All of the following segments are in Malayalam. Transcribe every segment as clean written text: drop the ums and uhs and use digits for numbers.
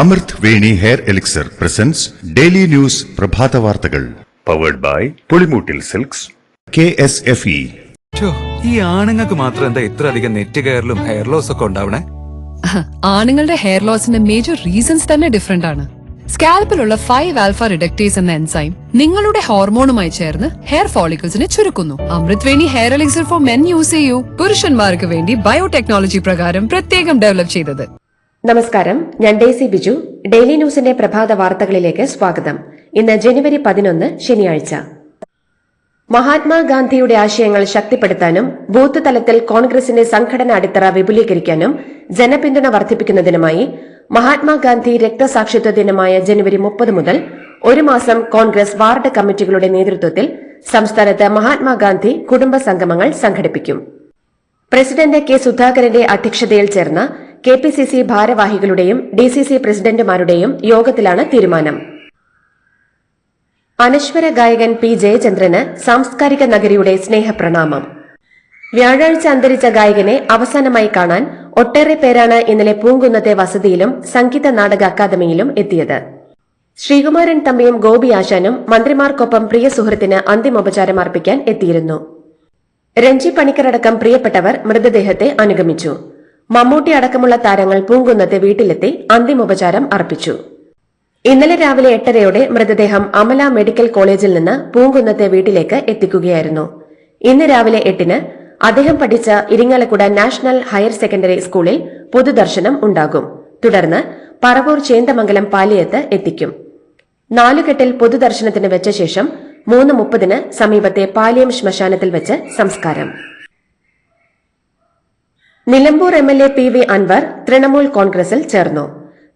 അമൃത് Veni hair elixir presents daily news പ്രഭാത വാർത്തകൾ powered by Pulimoottil silks KSFE. ഈ ആണുങ്ങൾക്ക് മാത്രം എന്താ ഇത്ര അധികം നെറ്റ് കെയറിലും ഹെയർ ലോസ് ഒക്കെ ഉണ്ടാവണേ? ആണുങ്ങളുടെ ഹെയർ ലോസിന്റെ മേജർ റീസൺസ് തന്നെ ഡിഫറെന്റ് ആണ്. സ്കാൽപ്പിലുള്ള 5 ആൽഫ റിഡക്ടേസ് എന്ന എൻസൈം നിങ്ങളുടെ ഹോർമോണുമായി ചേർന്ന് ഹെയർ ഫോളിക്കിൾസിനെ ചുരുക്കുന്നു. Amrut Veni hair elixir for men use ചെയ്യൂ. പുരുഷന്മാർക്ക് വേണ്ടി ബയോടെക്നോളജി പ്രകാരം പ്രത്യേകം ഡെവലപ്പ് ചെയ്തത്. നമസ്കാരം, ഞാൻ ഡേസി ബിജു. ഡെയിലി ന്യൂസിന്റെ പ്രഭാത വാർത്തകളിലേക്ക് സ്വാഗതം. ഇന്ന് ജനുവരി 11 ശനിയാഴ്ച. മഹാത്മാഗാന്ധിയുടെ ആശയങ്ങൾ ശക്തിപ്പെടുത്താനും ബൂത്ത് തലത്തിൽ കോൺഗ്രസിന്റെ സംഘടന അടിത്തറ വിപുലീകരിക്കാനും ജനപിന്തുണ വർദ്ധിപ്പിക്കുന്നതിനുമായി മഹാത്മാഗാന്ധി രക്തസാക്ഷിത്വ ദിനമായ ജനുവരി 30 മുതൽ ഒരു മാസം കോൺഗ്രസ് വാർഡ് കമ്മിറ്റികളുടെ നേതൃത്വത്തിൽ സംസ്ഥാനത്ത് മഹാത്മാഗാന്ധി കുടുംബ സംഗമങ്ങൾ സംഘടിപ്പിക്കും. പ്രസിഡന്റ് കെ സുധാകരന്റെ അധ്യക്ഷതയിൽ ചേർന്ന KPCC ഭാരവാഹികളുടെയും DCC പ്രസിഡന്റുമാരുടെയും യോഗത്തിലാണ് തീരുമാനം. അനശ്വര ഗായകൻ P. ജയചന്ദ്രന് സാംസ്കാരിക നഗരിയുടെ സ്നേഹപ്രണാമം. വ്യാഴാഴ്ച അന്തരിച്ച ഗായകനെ അവസാനമായി കാണാൻ ഒട്ടേറെ പേരാണ് ഇന്നലെ പൂങ്കുന്നത്തെ വസതിയിലും സംഗീത നാടക അക്കാദമിയിലും എത്തിയത്. ശ്രീകുമാരൻ തമ്പിയും ഗോപി ആശാനും മന്ത്രിമാർക്കൊപ്പം പ്രിയ സുഹൃത്തിന് അന്തിമോപചാരം അർപ്പിക്കാൻ എത്തിയിരുന്നു. രഞ്ജി പണിക്കരടക്കം പ്രിയപ്പെട്ടവർ മൃതദേഹത്തെ അനുഗമിച്ചു. മമ്മൂട്ടി അടക്കമുള്ള താരങ്ങൾ പൂങ്കുന്നത്തെ വീട്ടിലെത്തി അന്തിമോപചാരം അർപ്പിച്ചു. ഇന്നലെ രാവിലെ 8:30 മൃതദേഹം അമല മെഡിക്കൽ കോളേജിൽ നിന്ന് പൂങ്കുന്നത്തെ വീട്ടിലേക്ക് എത്തിക്കുകയായിരുന്നു. ഇന്ന് രാവിലെ 8 അദ്ദേഹം പഠിച്ച ഇരിങ്ങാലക്കുട നാഷണൽ ഹയർ സെക്കൻഡറി സ്കൂളിൽ പൊതുദർശനം ഉണ്ടാകും. തുടർന്ന് പറവൂർ ചേന്ദമംഗലം പാലിയത്ത് എത്തിക്കും. 4 കെട്ടിൽ പൊതുദർശനത്തിന് വെച്ച ശേഷം 3:30 സമീപത്തെ പാലിയം ശ്മശാനത്തിൽ വെച്ച് സംസ്കാരം. നിലമ്പൂർ MLA PV അൻവർ തൃണമൂൽ കോൺഗ്രസിൽ ചേർന്നു.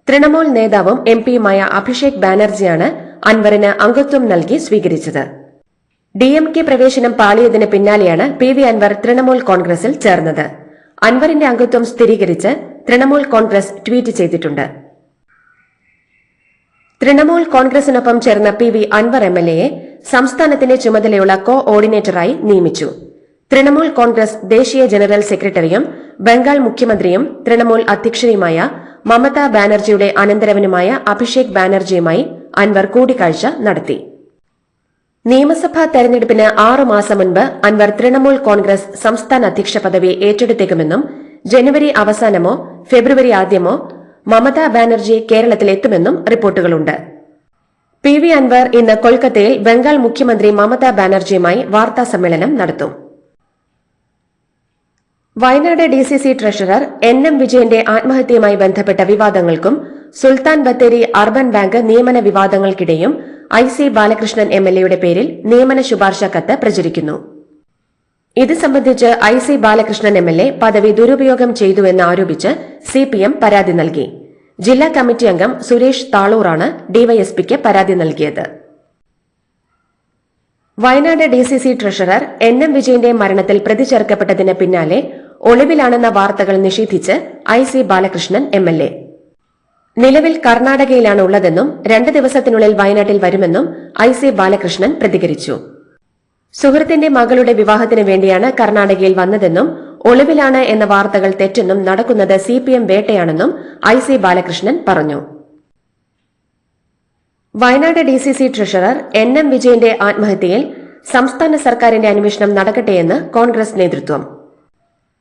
തൃണമൂൽ നേതാവും MPയുമായ അഭിഷേക് ബാനർജിയാണ് അൻവറിന് അംഗത്വം നൽകി സ്വീകരിച്ചത്. DMK പ്രവേശനം പാളിയതിന് പിന്നാലെയാണ് PV അൻവർ തൃണമൂൽ കോൺഗ്രസിൽ ചേർന്നത്. അൻവറിന്റെ അംഗത്വം സ്ഥിരീകരിച്ച് തൃണമൂൽ കോൺഗ്രസ് ട്വീറ്റ് ചെയ്തിട്ടുണ്ട്. തൃണമൂൽ കോൺഗ്രസിനൊപ്പം ചേർന്ന PV അൻവർ MLAയെ സംസ്ഥാനത്തിന്റെ ചുമതലയുള്ള കോഓർഡിനേറ്ററായി നിയമിച്ചു. തൃണമൂൽ കോൺഗ്രസ് ദേശീയ ജനറൽ സെക്രട്ടറിയും ബംഗാൾ മുഖ്യമന്ത്രിയും തൃണമൂൽ അധ്യക്ഷയുമായ മമതാ ബാനർജിയുടെ അനന്തരവനുമായ അഭിഷേക് ബാനർജിയുമായി അൻവർ കൂടിക്കാഴ്ച നടത്തി. നിയമസഭാ തെരഞ്ഞെടുപ്പിന് 6 മാസം മുൻപ് അൻവർ തൃണമൂൽ കോൺഗ്രസ് സംസ്ഥാന അധ്യക്ഷ പദവി ഏറ്റെടുത്തേക്കുമെന്നും ജനുവരി അവസാനമോ ഫെബ്രുവരി ആദ്യമോ മമതാ ബാനർജി കേരളത്തിലെത്തുമെന്നും റിപ്പോർട്ടുകളുണ്ട്. PV അൻവർ ഇന്ന് കൊൽക്കത്തയിൽ ബംഗാൾ മുഖ്യമന്ത്രി മമതാ ബാനർജിയുമായി വാർത്താ സമ്മേളനം നടത്തും. വയനാട് DCC ട്രഷറർ NM വിജയന്റെ ആത്മഹത്യയുമായി ബന്ധപ്പെട്ട വിവാദങ്ങൾക്കും സുൽത്താൻ ബത്തേരി അർബൻ ബാങ്ക് നിയമന വിവാദങ്ങൾക്കിടെയും IC ബാലകൃഷ്ണൻ MLAയുടെ പേരിൽ നിയമന ശുപാർശ കത്ത് പ്രചരിക്കുന്നു. ഇത് സംബന്ധിച്ച് IC ബാലകൃഷ്ണൻ MLA പദവി ദുരുപയോഗം ചെയ്തുവെന്ന് ആരോപിച്ച് CPM പരാതി നൽകി. ജില്ലാ കമ്മിറ്റി അംഗം സുരേഷ് താളൂറാണ് DYSPക്ക് പരാതി നൽകിയത്. വയനാട് DCC ട്രഷറർ NM വിജയന്റെ മരണത്തിൽ പ്രതി ചേർക്കപ്പെട്ടതിന് പിന്നാലെ ഒളിവിലാണെന്ന വാർത്തകൾ നിഷേധിച്ച് IC ബാലകൃഷ്ണൻ MLA. നിലവിൽ കർണാടകയിലാണ് ഉള്ളതെന്നും 2 ദിവസത്തിനുള്ളിൽ വയനാട്ടിൽ വരുമെന്നും IC ബാലകൃഷ്ണൻ പ്രതികരിച്ചു. സുഹൃത്തിന്റെ മകളുടെ വിവാഹത്തിന് വേണ്ടിയാണ് കർണാടകയിൽ വന്നതെന്നും ഒളിവിലാണ് എന്ന വാർത്തകൾ തെറ്റെന്നും നടക്കുന്നത് CPM വേട്ടയാണെന്നും IC ബാലകൃഷ്ണൻ പറഞ്ഞു. വയനാട് DCC ട്രഷറർ NM വിജയന്റെ ആത്മഹത്യയിൽ സംസ്ഥാന സർക്കാരിന്റെ അന്വേഷണം നടക്കട്ടെയെന്ന് കോൺഗ്രസ് നേതൃത്വം.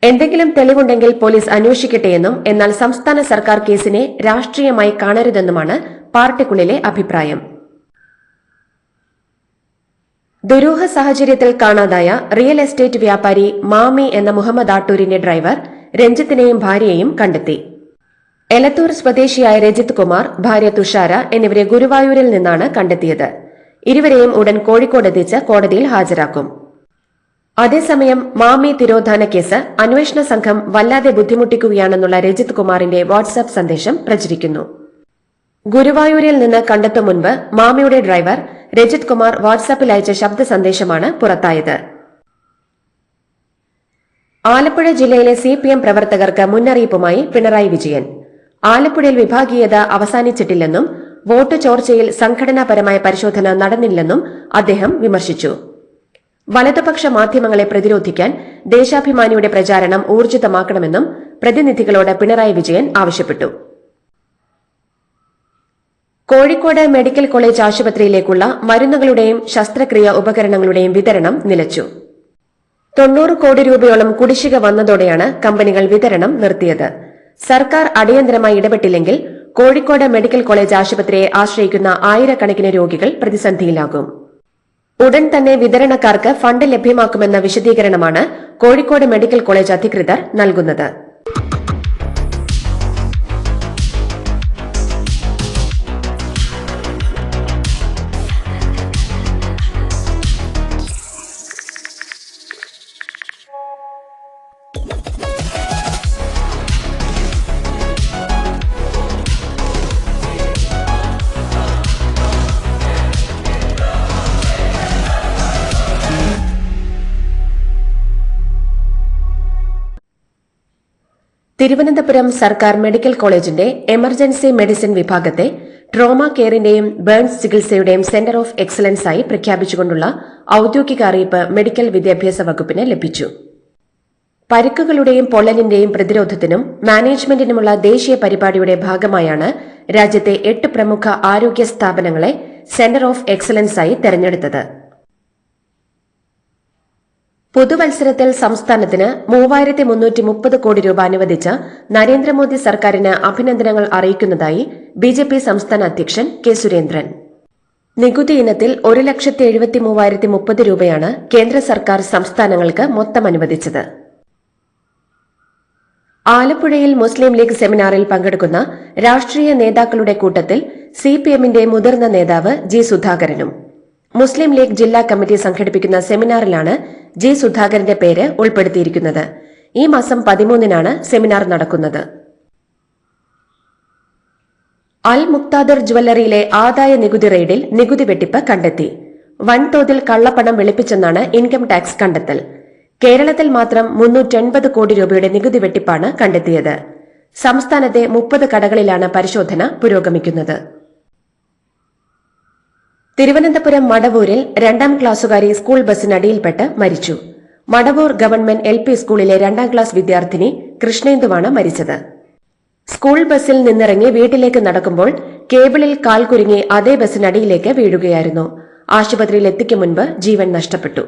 എന്തെങ്കിലും തെളിവുണ്ടെങ്കിൽ പോലീസ് അന്വേഷിക്കട്ടെയെന്നും എന്നാൽ സംസ്ഥാന സർക്കാർ കേസിനെ രാഷ്ട്രീയമായി കാണരുതെന്നുമാണ് പാർട്ടിക്കുള്ളിലെ അഭിപ്രായം. ദുരൂഹ സാഹചര്യത്തിൽ കാണാതായ റിയൽ എസ്റ്റേറ്റ് വ്യാപാരി മാമി എന്ന മുഹമ്മദ് ആട്ടൂരിന്റെ ഡ്രൈവർ രഞ്ജിത്തിനെയും ഭാര്യയെയും കണ്ടെത്തി. എലത്തൂർ സ്വദേശിയായ രജിത് കുമാർ, ഭാര്യ തുഷാര എന്നിവരെ ഗുരുവായൂരിൽ നിന്നാണ് കണ്ടെത്തിയത്. ഇരുവരെയും ഉടൻ കോഴിക്കോട് എത്തിച്ച് കോടതിയിൽ ഹാജരാക്കും. അതേസമയം മാമി തിരോധാന കേസ് അന്വേഷണ സംഘം വല്ലാതെ ബുദ്ധിമുട്ടിക്കുകയാണെന്നുള്ള രജിത് കുമാറിന്റെ വാട്സ്ആപ്പ് സന്ദേശം പ്രചരിക്കുന്നു. ഗുരുവായൂരിൽ നിന്ന് കണ്ടെത്തും മുൻപ് മാമിയുടെ ഡ്രൈവർ രജിത് കുമാർ വാട്സ്ആപ്പിൽ അയച്ച ശബ്ദ സന്ദേശമാണ് പുറത്തായത്. ആലപ്പുഴ ജില്ലയിലെ CPM പ്രവർത്തകർക്ക് മുന്നറിയിപ്പുമായി പിണറായി വിജയൻ. ആലപ്പുഴയിൽ വിഭാഗീയത അവസാനിച്ചിട്ടില്ലെന്നും വോട്ട് ചോർച്ചയിൽ സംഘടനാപരമായ പരിശോധന നടന്നില്ലെന്നും അദ്ദേഹം വിമർശിച്ചു. വലതുപക്ഷ മാധ്യമങ്ങളെ പ്രതിരോധിക്കാൻ ദേശാഭിമാനിയുടെ പ്രചാരണം ഊർജിതമാക്കണമെന്നും പ്രതിനിധികളോട് പിണറായി വിജയൻ ആവശ്യപ്പെട്ടു. കോഴിക്കോട് മെഡിക്കൽ കോളേജ് ആശുപത്രിയിലേക്കുള്ള മരുന്നുകളുടെയും ശസ്ത്രക്രിയ ഉപകരണങ്ങളുടെയും വിതരണം നിലച്ചു. 90 കോടി രൂപയോളം കുടിശ്ശിക വന്നതോടെയാണ് കമ്പനികൾ വിതരണം നിർത്തിയത്. സർക്കാർ അടിയന്തരമായി ഇടപെട്ടില്ലെങ്കിൽ കോഴിക്കോട് മെഡിക്കൽ കോളേജ് ആശുപത്രിയെ ആശ്രയിക്കുന്ന ആയിരക്കണക്കിന് രോഗികൾ പ്രതിസന്ധിയിലാകും. ഉടൻ തന്നെ വിതരണക്കാർക്ക് ഫണ്ട് ലഭ്യമാക്കുമെന്ന വിശദീകരണമാണ് കോഴിക്കോട് മെഡിക്കൽ കോളേജ് അധികൃതർ നൽകുന്നത്. തിരുവനന്തപുരം സർക്കാർ മെഡിക്കൽ കോളേജിന്റെ എമർജൻസി മെഡിസിൻ വിഭാഗത്തെ ട്രോമ കെയറിന്റെയും ബേൺസ് ചികിത്സയുടെയും സെന്റർ ഓഫ് എക്സലൻസായി പ്രഖ്യാപിച്ചുകൊണ്ടുള്ള ഔദ്യോഗിക അറിയിപ്പ് മെഡിക്കൽ വിദ്യാഭ്യാസ വകുപ്പിന് ലഭിച്ചു. പരിക്കുകളുടെയും പൊള്ളലിന്റെയും പ്രതിരോധത്തിനും മാനേജ്മെന്റിനുമുള്ള ദേശീയ പരിപാടിയുടെ ഭാഗമായാണ് രാജ്യത്തെ 8 പ്രമുഖ ആരോഗ്യ സ്ഥാപനങ്ങളെ സെന്റർ ഓഫ് എക്സലൻസായി തെരഞ്ഞെടുത്തത്. പുതുവത്സരത്തിൽ സംസ്ഥാനത്തിന് 3330 കോടി രൂപ അനുവദിച്ച നരേന്ദ്രമോദി സർക്കാരിന് അഭിനന്ദനങ്ങൾ അറിയിക്കുന്നതായി ബിജെപി സംസ്ഥാന അധ്യക്ഷൻ കെ സുരേന്ദ്രൻ. നികുതി ഇനത്തിൽ 1,73,030 രൂപയാണ് കേന്ദ്ര സർക്കാർ സംസ്ഥാനങ്ങൾക്ക് മൊത്തം അനുവദിച്ചത്. ആലപ്പുഴയിൽ മുസ്ലിം ലീഗ് സെമിനാറിൽ പങ്കെടുക്കുന്ന രാഷ്ട്രീയ നേതാക്കളുടെ കൂട്ടത്തിൽ സിപിഎമ്മിന്റെ മുതിർന്ന നേതാവ് ജി സുധാകരനും. മുസ്ലിം ലീഗ് ജില്ലാ കമ്മിറ്റി സംഘടിപ്പിക്കുന്ന സെമിനാറിലാണ് ജി സുധാകരന്റെ പേര് ഉൾപ്പെടുത്തിയിരിക്കുന്നത്. ഈ മാസം 13-നാണ് സെമിനാർ നടക്കുന്നത്. അൽ മുക്താദർ ജ്വല്ലറിയിലെ ആദായ നികുതി റെയ്ഡിൽ നികുതി വെട്ടിപ്പ് കണ്ടെത്തി. വൻതോതിൽ കള്ളപ്പണം വെളുപ്പിച്ചെന്നാണ് ഇൻകം ടാക്സ് കണ്ടെത്തൽ. കേരളത്തിൽ മാത്രം 380 കോടി രൂപയുടെ നികുതി വെട്ടിപ്പാണ് കണ്ടെത്തിയത്. സംസ്ഥാനത്തെ 30 കടകളിലാണ് പരിശോധന പുരോഗമിക്കുന്നത്. തിരുവനന്തപുരം മടവൂരിൽ 2ാം ക്ലാസ്സുകാരി സ്കൂൾ ബസ്സിനടിയിൽപ്പെട്ട് മരിച്ചു. മടവൂർ ഗവൺമെന്റ് LP സ്കൂളിലെ 2ാം ക്ലാസ് വിദ്യാർത്ഥിനി കൃഷ്ണേന്ദുവാണ് മരിച്ചത്. സ്കൂൾ ബസ്സിൽ നിന്നിറങ്ങി വീട്ടിലേക്ക് നടക്കുമ്പോൾ കേബിളിൽ കാൽ കുരുങ്ങി അതേ ബസ്സിനടിയിലേക്ക് വീഴുകയായിരുന്നു. ആശുപത്രിയിൽ എത്തിക്കും മുൻപ് ജീവൻ നഷ്ടപ്പെട്ടു.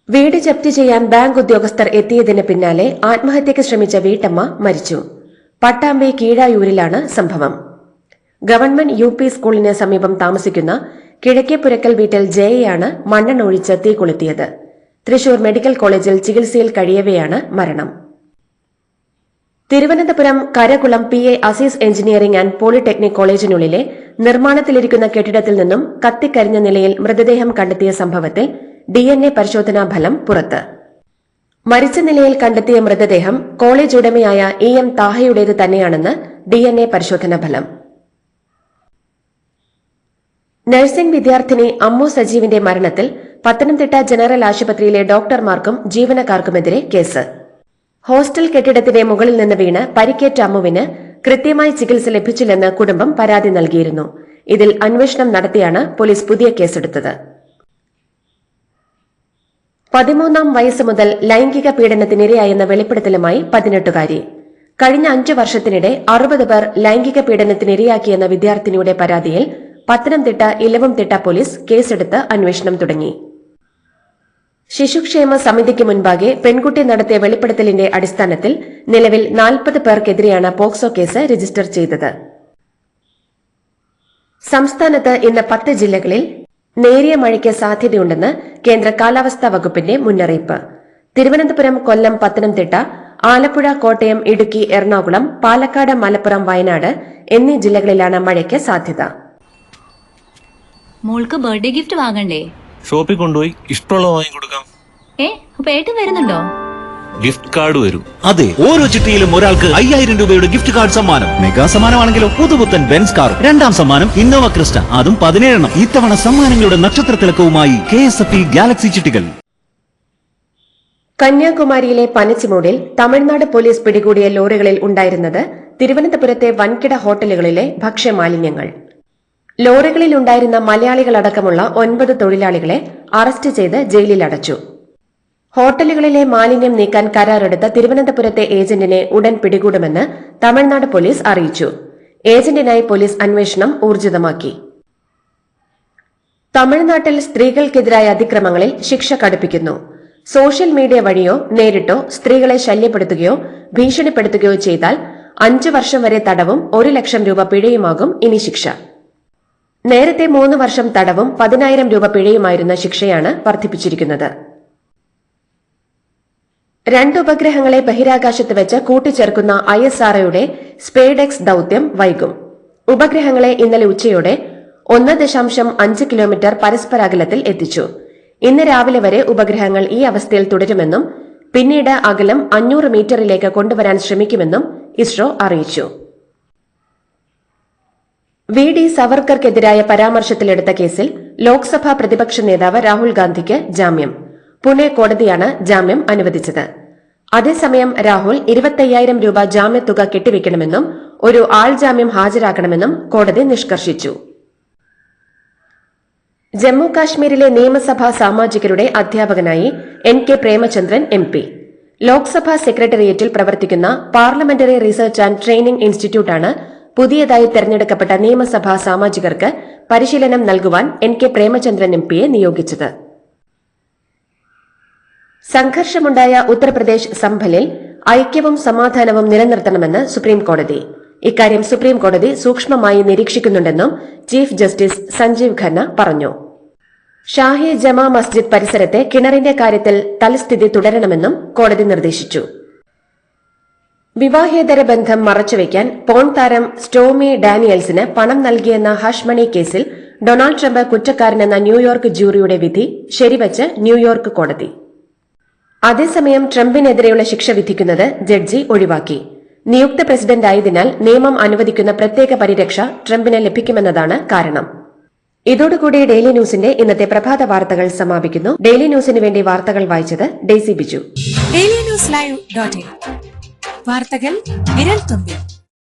വീട് ജപ്തി ചെയ്യാൻ ബാങ്ക് ഉദ്യോഗസ്ഥർ എത്തിയതിന് പിന്നാലെ ആത്മഹത്യയ്ക്ക് ശ്രമിച്ച വീട്ടമ്മ മരിച്ചു. പട്ടാമ്പി കീഴായൂരിലാണ് സംഭവം. ഗവൺമെന്റ് UP സ്കൂളിന് സമീപം താമസിക്കുന്ന കിഴക്കേപ്പുരക്കൽ വീട്ടിൽ ജയയാണ് മണ്ണെണ്ണ ഒഴിച്ച് തീ കൊളുത്തിയത്. തൃശൂർ മെഡിക്കൽ കോളേജിൽ ചികിത്സയിൽ കഴിയവെയാണ് മരണം. Thiruvananthapuram Karakulam PA Azeez engineering and polytechnic കോളേജിനുള്ളിലെ നിർമ്മാണത്തിലിരിക്കുന്ന കെട്ടിടത്തിൽ നിന്നും കത്തിക്കരിഞ്ഞ നിലയിൽ മൃതദേഹം കണ്ടെത്തിയ സംഭവത്തിൽ DNA പരിശോധനാ ഫലം പുറത്ത്. മരിച്ച നിലയിൽ കണ്ടെത്തിയ മൃതദേഹം കോളേജ് ഉടമയായ EM താഹയുടേത് തന്നെയാണെന്ന് DNA പരിശോധനാ ഫലം. നഴ്സിംഗ് വിദ്യാർത്ഥിനി അമ്മു സജീവിന്റെ മരണത്തിൽ പത്തനംതിട്ട ജനറൽ ആശുപത്രിയിലെ ഡോക്ടർമാർക്കും ജീവനക്കാർക്കുമെതിരെ കേസ്. ഹോസ്റ്റൽ കെട്ടിടത്തിന്റെ മുകളിൽ നിന്ന് വീണ് പരിക്കേറ്റ അമ്മുവിന് കൃത്യമായി ചികിത്സ ലഭിച്ചില്ലെന്ന് കുടുംബം പരാതി നൽകിയിരുന്നു. ഇതിൽ അന്വേഷണം നടത്തിയാണ് പോലീസ് പുതിയ കേസെടുത്തത്. 13ാം വയസ്സ് മുതൽ ലൈംഗിക പീഡനത്തിനിരയായെന്ന വെളിപ്പെടുത്തലുമായി 18-കാരി. കഴിഞ്ഞ 5 വർഷത്തിനിടെ 60 പേർ ലൈംഗിക പീഡനത്തിനിരയാക്കിയെന്ന വിദ്യാർത്ഥിനിയുടെ പരാതിയിൽ പത്തനംതിട്ട ഇലവുംതിട്ട പോലീസ് കേസെടുത്ത് അന്വേഷണം തുടങ്ങി. ശിശുക്ഷേമ സമിതിക്ക് മുൻപാകെ പെൺകുട്ടി നടത്തിയ വെളിപ്പെടുത്തലിന്റെ അടിസ്ഥാനത്തിൽ നിലവിൽ 40 പേർക്കെതിരെയാണ് പോക്സോ കേസ് രജിസ്റ്റർ ചെയ്തത്. സംസ്ഥാനത്ത് ഇന്ന് 10 ജില്ലകളിൽ നേരിയ മഴയ്ക്ക് സാധ്യതയുണ്ടെന്ന് കേന്ദ്ര കാലാവസ്ഥാ വകുപ്പിന്റെ മുന്നറിയിപ്പ്. തിരുവനന്തപുരം, കൊല്ലം, പത്തനംതിട്ട, ആലപ്പുഴ, കോട്ടയം, ഇടുക്കി, എറണാകുളം, പാലക്കാട്, മലപ്പുറം, വയനാട് എന്നീ ജില്ലകളിലാണ് മഴയ്ക്ക് സാധ്യത. മോൾക്ക് ബർത്ത്ഡേ ഗിഫ്റ്റ് വാങ്ങണ്ടേ? ഷോപ്പിൽ കൊണ്ടുപോയി ഇഷ്ടമുള്ള വാങ്ങിക്കൊടുക്കാം. അപ്പൊ ഏട്ടൻ വരുന്നുണ്ടോ? ഗിഫ്റ്റ് കാർഡ് വരും. അതെ, ഓരോ ചിട്ടിയിലും ഒരാൾക്ക് 5000 രൂപയുടെ ഗിഫ്റ്റ് കാർഡ് സമ്മാനം. മെഗാ സമ്മാനമാണെങ്കിലോ പുതുപുത്തൻ ബെൻസ് കാർ. 2ാം സമ്മാനം ഇന്നോവ ക്രിസ്റ്റ, അതും 17 ഇത്തവണ സമ്മാനങ്ങളുടെ നക്ഷത്ര തിളക്കവുമായി KSFE ഗാലക്സി ചിട്ടികൾ. കന്യാകുമാരിയിലെ പനച്ചിമൂടിൽ തമിഴ്നാട് പോലീസ് പിടികൂടിയ ലോറികളിൽ ഉണ്ടായിരുന്നത് തിരുവനന്തപുരത്തെ വൻകിട ഹോട്ടലുകളിലെ ഭക്ഷ്യമാലിന്യങ്ങൾ. ലോറികളിൽ ഉണ്ടായിരുന്ന മലയാളികളടക്കമുള്ള 9 തൊഴിലാളികളെ അറസ്റ്റ് ചെയ്ത് ജയിലിൽ അടച്ചു. ഹോട്ടലുകളിലെ മാലിന്യം നീക്കാൻ കരാറെടുത്ത തിരുവനന്തപുരത്തെ ഏജന്റിനെ ഉടൻ പിടികൂടുമെന്ന് തമിഴ്നാട് പോലീസ് അറിയിച്ചു. ഏജന്റിനായി പോലീസ് അന്വേഷണം ഊർജിതമാക്കി. തമിഴ്നാട്ടിൽ സ്ത്രീകൾക്കെതിരായ അതിക്രമങ്ങളിൽ ശിക്ഷ കടുപ്പിക്കുന്നു. സോഷ്യൽ മീഡിയ വഴിയോ നേരിട്ടോ സ്ത്രീകളെ ശല്യപ്പെടുത്തുകയോ ഭീഷണിപ്പെടുത്തുകയോ ചെയ്താൽ 5 വർഷം വരെ തടവും 1 ലക്ഷം രൂപ പിഴയുമാകും ഇനി ശിക്ഷ. നേരത്തെ 3 വർഷം തടവും 10,000 രൂപ പിഴയുമായിരുന്ന ശിക്ഷയാണ് വർദ്ധിപ്പിച്ചിരിക്കുന്നത്. 2 ഉപഗ്രഹങ്ങളെ ബഹിരാകാശത്ത് വെച്ച് കൂട്ടിച്ചേർക്കുന്ന ISROയുടെ സ്പേഡെക്സ് ദൌത്യം വൈകും. ഉപഗ്രഹങ്ങളെ ഇന്നലെ ഉച്ചയോടെ 1.5 കിലോമീറ്റർ പരസ്പരാകലത്തിൽ എത്തിച്ചു. ഇന്ന് രാവിലെ വരെ ഉപഗ്രഹങ്ങൾ ഈ അവസ്ഥയിൽ തുടരുമെന്നും പിന്നീട് അകലം 500 മീറ്ററിലേക്ക് കൊണ്ടുവരാൻ ശ്രമിക്കുമെന്നും ഇസ്രോ അറിയിച്ചു. VD സവർക്കർക്കെതിരായ പരാമർശത്തിലെടുത്ത കേസിൽ ലോക്സഭാ പ്രതിപക്ഷ നേതാവ് രാഹുൽ ഗാന്ധിക്ക് ജാമ്യം. പുനെ കോടതിയാണ് ജാമ്യം അനുവദിച്ചത്. അതേസമയം രാഹുൽ 25,000 രൂപ ജാമ്യത്തുക കെട്ടിവെക്കണമെന്നും ഒരു ആൾ ജാമ്യം ഹാജരാക്കണമെന്നും കോടതി നിഷ്കർഷിച്ചു. ജമ്മു കാശ്മീരിലെ നിയമസഭാ സാമാജികരുടെ അധ്യാപകനായി NK പ്രേമചന്ദ്രൻ MP. ലോക്സഭാ സെക്രട്ടേറിയറ്റിൽ പ്രവർത്തിക്കുന്ന പാർലമെന്ററി റിസർച്ച് ആൻഡ് ട്രെയിനിംഗ് ഇൻസ്റ്റിറ്റ്യൂട്ടാണ് പുതിയതായി തെരഞ്ഞെടുക്കപ്പെട്ട നിയമസഭാ സാമാജികർക്ക് പരിശീലനം നൽകുവാൻ NK പ്രേമചന്ദ്രൻ MPയെ നിയോഗിച്ചത്. സംഘർഷമുണ്ടായ ഉത്തർപ്രദേശ് സംഭലിൽ ഐക്യവും സമാധാനവും നിലനിർത്തണമെന്ന് സുപ്രീംകോടതി. ഇക്കാര്യം സുപ്രീംകോടതി സൂക്ഷ്മമായി നിരീക്ഷിക്കുന്നുണ്ടെന്നും ചീഫ് ജസ്റ്റിസ് സഞ്ജീവ് ഖന്ന പറഞ്ഞു. ഷാഹി ജമാ മസ്ജിദ് പരിസരത്തെ കിണറിന്റെ കാര്യത്തിൽ തൽസ്ഥിതി തുടരണമെന്നും കോടതി നിർദ്ദേശിച്ചു. വിവാഹേതര ബന്ധം മറച്ചുവെക്കാൻ പോൺ താരം സ്റ്റോമി ഡാനിയൽസിന് പണം നൽകിയെന്ന ഹഷ് മണി കേസിൽ ഡൊണാൾഡ് ട്രംപ് കുറ്റക്കാരനെന്ന ന്യൂയോർക്ക് ജൂറിയുടെ വിധി ശരിവച്ച് ന്യൂയോർക്ക് കോടതി. അതേസമയം ട്രംപിനെതിരെയുള്ള ശിക്ഷ വിധിക്കുന്നത് ജഡ്ജി ഒഴിവാക്കി. നിയുക്ത പ്രസിഡന്റായതിനാൽ നിയമം അനുവദിക്കുന്ന പ്രത്യേക പരിരക്ഷ ട്രംപിന് ലഭിക്കുമെന്നതാണ് കാരണം. ഇതോടുകൂടി ഡെയിലി ന്യൂസിന്റെ ഇന്നത്തെ പ്രഭാത വാർത്തകൾ സമാപിക്കുന്നു. ഡെയിലി ന്യൂസിന് വേണ്ടി വാർത്തകൾ വായിച്ചത് ഡെയ്സി ബിജു. ഡെയിലി ന്യൂസ് ലൈവ്.in വാർത്തകൾ വിരൽ തുമ്പിൽ.